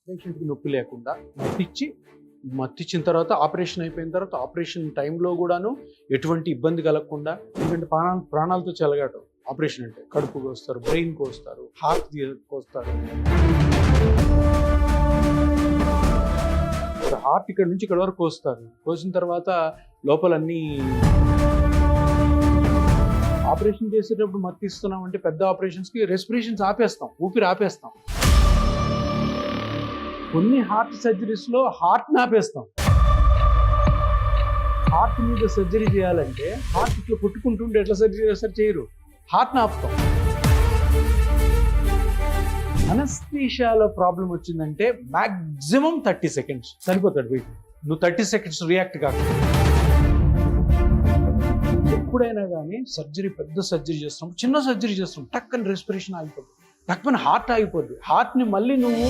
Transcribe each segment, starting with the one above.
పేషెంట్కి నొప్పి లేకుండా మత్తిచ్చిన తర్వాత ఆపరేషన్ అయిపోయిన తర్వాత ఆపరేషన్ టైంలో కూడాను ఎటువంటి ఇబ్బంది కలగకుండా, ఎందుకంటే ప్రాణాలతో చెలగాటం ఆపరేషన్ అంటే కడుపు కోస్తారు, బ్రెయిన్ కోస్తారు, హార్ట్ కోస్తారు. హార్ట్ ఇక్కడ నుంచి ఇక్కడ వరకు కోస్తారు. కోసిన తర్వాత లోపలన్నీ ఆపరేషన్ చేసేటప్పుడు మత్తిస్తున్నాం అంటే పెద్ద ఆపరేషన్స్కి రెస్పిరేషన్స్ ఆపేస్తాం, ఊపిరి ఆపేస్తాం. కొన్ని హార్ట్ సర్జరీస్లో హార్ట్ని ఆపేస్తాం. హార్ట్ మీద సర్జరీ చేయాలంటే హార్ట్ ఇట్లా కొట్టుకుంటుంటే ఎట్లా సర్జరీ చేస్తారు, చేయరు, హార్ట్ని ఆపుతాం. అనస్థీషియాలో ప్రాబ్లం వచ్చిందంటే మ్యాక్సిమం 30 seconds సరిపోతాడు వెయిట్. నువ్వు 30 seconds రియాక్ట్ కాకుండా. ఎప్పుడైనా కానీ సర్జరీ, పెద్ద సర్జరీ చేస్తున్నాం, చిన్న సర్జరీ చేస్తున్నాం, టక్కని రెస్పిరేషన్ ఆగిపోద్ది, టక్కని హార్ట్ ఆగిపోద్ది. హార్ట్ని మళ్ళీ నువ్వు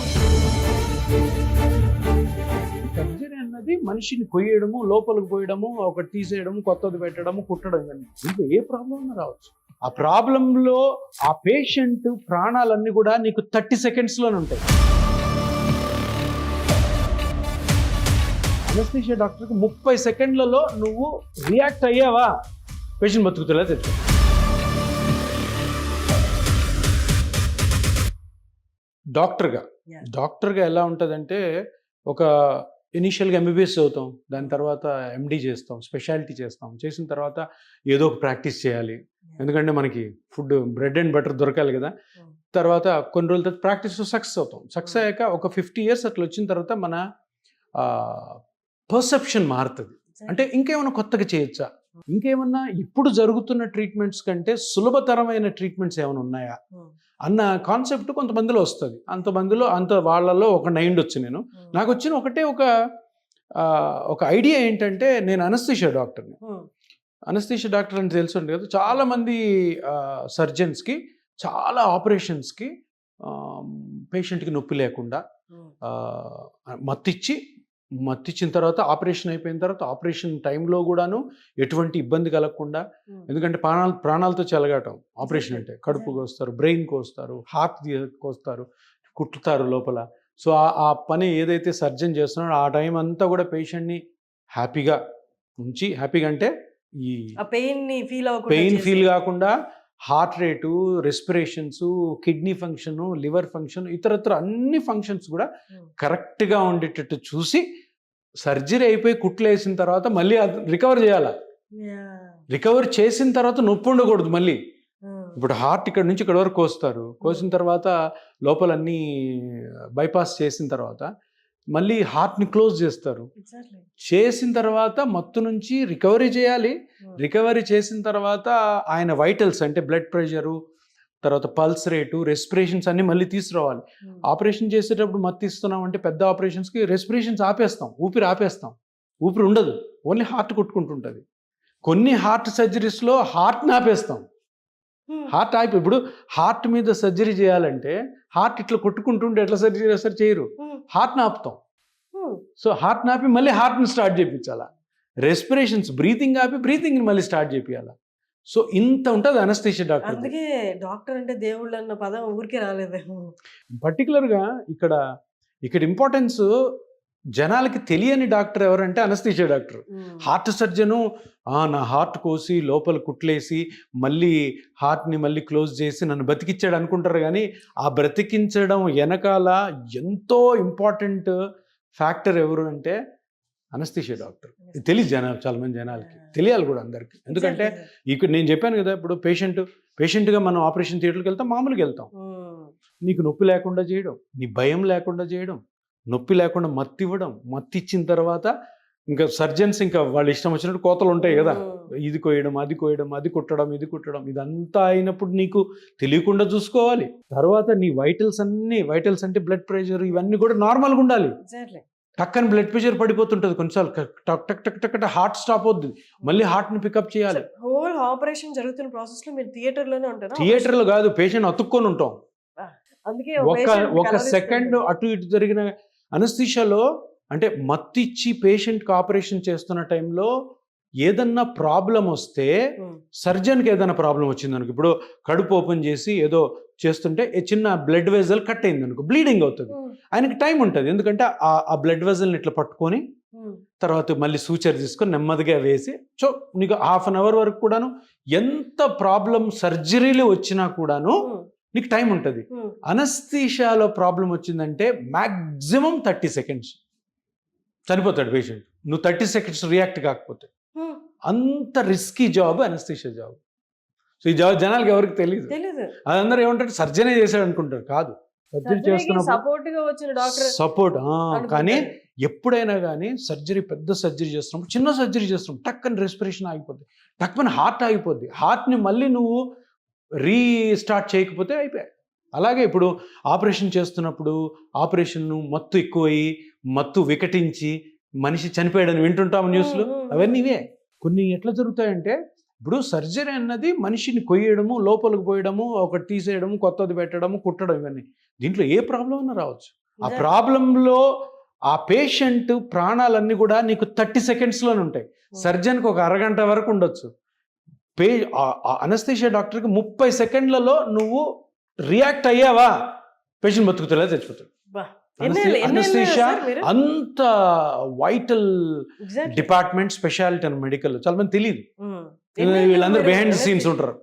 సర్జరీ అన్నది మనిషిని కొయ్యడము, లోపలికి పోయడము, ఒకటి తీసేయడము, కొత్తది పెట్టడము, కుట్టడం కానీ ఇంకా ఏ ప్రాబ్లం అయినా రావచ్చు. ఆ ప్రాబ్లంలో ఆ పేషెంట్ ప్రాణాలన్నీ కూడా నీకు 30 secondsలోనే ఉంటాయి. అనస్థీషియా డాక్టర్కి 30 సెకండ్లలో నువ్వు రియాక్ట్ అయ్యావా, పేషెంట్ బతుకుతులా తెలుసు. డాక్టర్గా ఎలా ఉంటుందంటే, ఒక ఇనీషియల్గా ఎంబీబీఎస్ చదువుతాం, దాని తర్వాత ఎండి చేస్తాం, స్పెషాలిటీ చేస్తాం, చేసిన తర్వాత ఏదో ఒక ప్రాక్టీస్ చేయాలి, ఎందుకంటే మనకి ఫుడ్ బ్రెడ్ అండ్ బటర్ దొరకాలి కదా. తర్వాత కొన్ని రోజుల తర్వాత ప్రాక్టీస్లో సక్సెస్ అవుతాం. సక్సెస్ అయ్యాక ఒక 50 years అట్లా వచ్చిన తర్వాత మన పర్సెప్షన్ మారుతుంది. అంటే ఇంకేమైనా కొత్తగా చేయొచ్చా, ఇంకేమన్నా ఇప్పుడు జరుగుతున్న ట్రీట్మెంట్స్ కంటే సులభతరమైన ట్రీట్మెంట్స్ ఏమైనా ఉన్నాయా అన్న కాన్సెప్ట్ కొంతమందిలో వస్తుంది. వాళ్ళలో ఒక 9 వచ్చు. నాకు వచ్చిన ఒకటే ఒక ఐడియా ఏంటంటే, నేను అనస్థీషియా డాక్టర్ని. అనస్థీషియా డాక్టర్ అని తెలుసు కదా, చాలామంది సర్జన్స్కి చాలా ఆపరేషన్స్కి పేషెంట్కి నొప్పి లేకుండా మత్తిచ్చిన తర్వాత ఆపరేషన్ అయిపోయిన తర్వాత ఆపరేషన్ టైంలో కూడాను ఎటువంటి ఇబ్బంది కలగకుండా, ఎందుకంటే ప్రాణాలతో చెలగాటం ఆపరేషన్ అంటే కడుపు కోస్తారు, బ్రెయిన్ కోస్తారు, హార్ట్ కోస్తారు, కుట్టుతారు లోపల. సో ఆ పని ఏదైతే సర్జన్ చేస్తున్నాడో ఆ టైం అంతా కూడా పేషెంట్ని హ్యాపీగా ఉంచి, హ్యాపీగా అంటే ఈ పెయిన్ ఫీల్ కాకుండా heart rate, respirations, kidney function, liver function, ఇతరత్ర అన్ని ఫంక్షన్స్ కూడా కరెక్ట్గా ఉండేటట్టు చూసి సర్జరీ అయిపోయి కుట్లు వేసిన తర్వాత మళ్ళీ రికవర్ చేయాలి. రికవర్ చేసిన తర్వాత నొప్పి ఉండకూడదు మళ్ళీ. ఇప్పుడు హార్ట్ ఇక్కడ నుంచి ఇక్కడ వరకు కోస్తారు, కోసిన తర్వాత లోపలన్నీ బైపాస్ చేసిన తర్వాత మళ్ళీ హార్ట్ని క్లోజ్ చేస్తారు. చేసిన తర్వాత మత్తు నుంచి రికవరీ చేయాలి. రికవరీ చేసిన తర్వాత ఆయన వైటల్స్ అంటే బ్లడ్ ప్రెషరు, తర్వాత పల్స్ రేటు, రెస్పిరేషన్స్ అన్ని మళ్ళీ తీసుకురావాలి. ఆపరేషన్ చేసేటప్పుడు మత్తు ఇస్తున్నాం అంటే పెద్ద ఆపరేషన్స్కి రెస్పిరేషన్స్ ఆపేస్తాం, ఊపిరి ఆపేస్తాం, ఊపిరి ఉండదు, ఓన్లీ హార్ట్ కొట్టుకుంటుంటుంది. కొన్ని హార్ట్ సర్జరీస్లో హార్ట్ని ఆపేస్తాం. హార్ట్ ఆపి, ఇప్పుడు హార్ట్ మీద సర్జరీ చేయాలంటే హార్ట్ ఇట్లా కొట్టుకుంటుంటే ఎట్లా సర్జరీ చేస్తారు, చేయరు, హార్ట్ని ఆపుతాం. సో హార్ట్ని ఆపి మళ్ళీ హార్ట్ని స్టార్ట్ చేయించాలా, రెస్పిరేషన్స్, బ్రీతింగ్ ఆపి బ్రీతింగ్ని మళ్ళీ స్టార్ట్ చేయించాలా. సో ఇంత ఉంటుంది అనస్థీషియా డాక్టర్. అందుకే డాక్టర్ అంటే దేవుళ్ళు అన్న పదం ఊరికే రాలేదేమో. పర్టికులర్గా ఇక్కడ ఇంపార్టెన్స్ జనాలకి తెలియని డాక్టర్ ఎవరంటే అనస్థీషియా డాక్టర్. హార్ట్ సర్జను నా హార్ట్ కోసి లోపల కుట్లేసి మళ్ళీ హార్ట్ని మళ్ళీ క్లోజ్ చేసి నన్ను బతికిచ్చాడు అనుకుంటారు, కానీ ఆ బ్రతికించడం వెనకాల ఎంతో ఇంపార్టెంట్ ఫ్యాక్టర్ ఎవరు అంటే అనస్థీషియా డాక్టర్. తెలియదు చాలా మంది జనాలకి, తెలియాలి కూడా అందరికీ. ఎందుకంటే ఇక్కడ నేను చెప్పాను కదా, ఇప్పుడు పేషెంట్గా మనం ఆపరేషన్ థియేటర్కి వెళ్తాం, మామూలుగా వెళ్తాం. నీకు నొప్పి లేకుండా చేయడం, నీ భయం లేకుండా చేయడం, నొప్పి లేకుండా మత్తి ఇవ్వడం, మత్తి ఇచ్చిన తర్వాత ఇంకా సర్జన్స్ ఇంకా వాళ్ళు ఇష్టం వచ్చినట్టు కోతలు ఉంటాయి కదా, ఇది కోయడం, అది కోయడం, అది కుట్టడం, ఇది కుట్టడం, ఇదంతా అయినప్పుడు నీకు తెలియకుండా చూసుకోవాలి. తర్వాత నీ వైటల్స్ అంటే బ్లడ్ ప్రెషర్, ఇవన్నీ కూడా నార్మల్గా ఉండాలి. టక్కని బ్లడ్ ప్రెషర్ పడిపోతుంటుంది కొన్నిసార్లు, టక్ టక్ టక్ టక్ థియేటర్ స్టాప్ అవుతుంది, మళ్ళీ హార్ట్ని పికప్ చేయాలి. హోల్ ఆపరేషన్ జరుగుతున్న ప్రాసెస్ లో మీరు థియేటర్లోనే ఉంటారు? థియేటర్లో కాదు, పేషెంట్ అతుక్కొని ఉంటాం. అందుకే ఒక సెకండ్ అటు ఇటు జరిగిన అనస్థీషియాలో, అంటే మత్తిచ్చి పేషెంట్కి ఆపరేషన్ చేస్తున్న టైంలో ఏదన్నా ప్రాబ్లం వస్తే, సర్జన్కి ఏదైనా ప్రాబ్లం వచ్చింది అనుకో, ఇప్పుడు కడుపు ఓపెన్ చేసి ఏదో చేస్తుంటే ఏ చిన్న బ్లడ్ వెజల్ కట్ అయింది అనుకో, బ్లీడింగ్ అవుతుంది. ఆయనకి టైం ఉంటుంది, ఎందుకంటే ఆ బ్లడ్ వెజల్ని ఇట్లా పట్టుకొని తర్వాత మళ్ళీ సూచర్ తీసుకొని నెమ్మదిగా వేసి, సో నీకు 1/2 అవర్ వరకు కూడాను ఎంత ప్రాబ్లం సర్జరీలు వచ్చినా కూడాను నీకు టైం ఉంటుంది. అనస్థీషియాలో ప్రాబ్లం వచ్చిందంటే మ్యాక్సిమం 30 సెకండ్స్ చనిపోతాడు పేషెంట్, నువ్వు 30 సెకండ్స్ రియాక్ట్ కాకపోతే. అంత risky job anaesthesia job. So ఈ జాబ్ జనాలకి ఎవరికి తెలియదు. అదందరూ ఏమంటారు సర్జరీ చేశాడు అనుకుంటారు, కాదు. సర్జరీ చేస్తున్నప్పుడు సపోర్ట్. కానీ ఎప్పుడైనా కానీ సర్జరీ, పెద్ద సర్జరీ చేస్తున్నప్పుడు, చిన్న సర్జరీ చేస్తున్నప్పుడు టక్కని రెస్పిరేషన్ ఆగిపోద్ది, టక్కని హార్ట్ ఆగిపోద్ది. హార్ట్ని మళ్ళీ నువ్వు రీస్టార్ట్ చేయకపోతే అయిపోయాయి. అలాగే ఇప్పుడు ఆపరేషన్ చేస్తున్నప్పుడు ఆపరేషన్ మత్తు ఎక్కువయ్యి, మత్తు వికటించి మనిషి చనిపోయాడని వింటుంటాము న్యూస్లు, అవన్నీ ఇవే. కొన్ని ఎట్లా జరుగుతాయంటే, ఇప్పుడు సర్జరీ అన్నది మనిషిని కొయ్యడము, లోపలికి పోయడము, ఒకటి తీసేయడము, కొత్తది పెట్టడము, కుట్టడం, ఇవన్నీ. దీంట్లో ఏ ప్రాబ్లం అన్నా రావచ్చు. ఆ ప్రాబ్లంలో ఆ పేషెంట్ ప్రాణాలన్నీ కూడా నీకు 30 సెకండ్స్లోనే ఉంటాయి. సర్జన్కి ఒక అరగంట వరకు ఉండొచ్చు. అనస్థీషియా డాక్టర్కి 30 సెకండ్లలో నువ్వు రియాక్ట్ అయ్యావా, పేషెంట్ బతుకుతులే చచ్చిపోతాడు. అనస్థీషియా అంత vital department, speciality and medical. చాలా మంది తెలియదు, వీళ్ళందరూ బిహైండ్ ద సీన్స్ ఉంటారు.